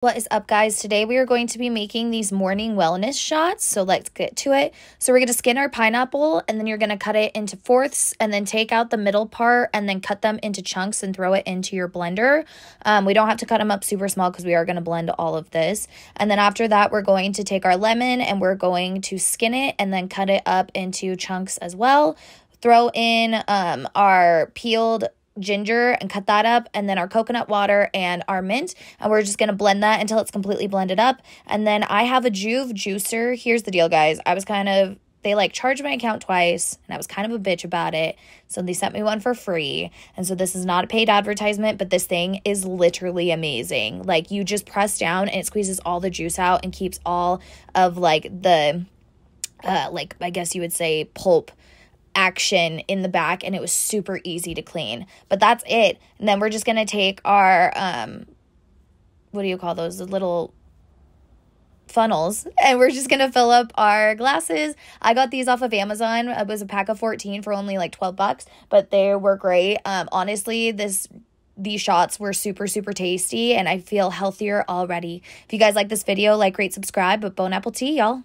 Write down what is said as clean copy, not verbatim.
What is up, guys? Today we are going to be making these morning wellness shots, so let's get to it. So we're going to skin our pineapple, and then you're going to cut it into fourths, and then take out the middle part, and then cut them into chunks and throw it into your blender. We don't have to cut them up super small because we are going to blend all of this. And then after that, we're going to take our lemon, and we're going to skin it, and then cut it up into chunks as well. Throw in our peeled ginger and cut that up, and then our coconut water and our mint, and we're just going to blend that until it's completely blended up. And then I have a Juve juicer. Here's the deal, guys. They like charged my account twice, and I was kind of a bitch about it, so they sent me one for free. And so this is not a paid advertisement, but this thing is literally amazing. Like, you just press down and it squeezes all the juice out and keeps all of like the I guess you would say pulp action in the back, and it was super easy to clean. But that's it. And then we're just gonna take our what do you call those, the little funnels, and we're just gonna fill up our glasses. I got these off of Amazon. It was a pack of 14 for only like $12, but they were great. Honestly, these shots were super tasty, and I feel healthier already. If you guys like this video, like, rate, subscribe. But bon appetit, y'all.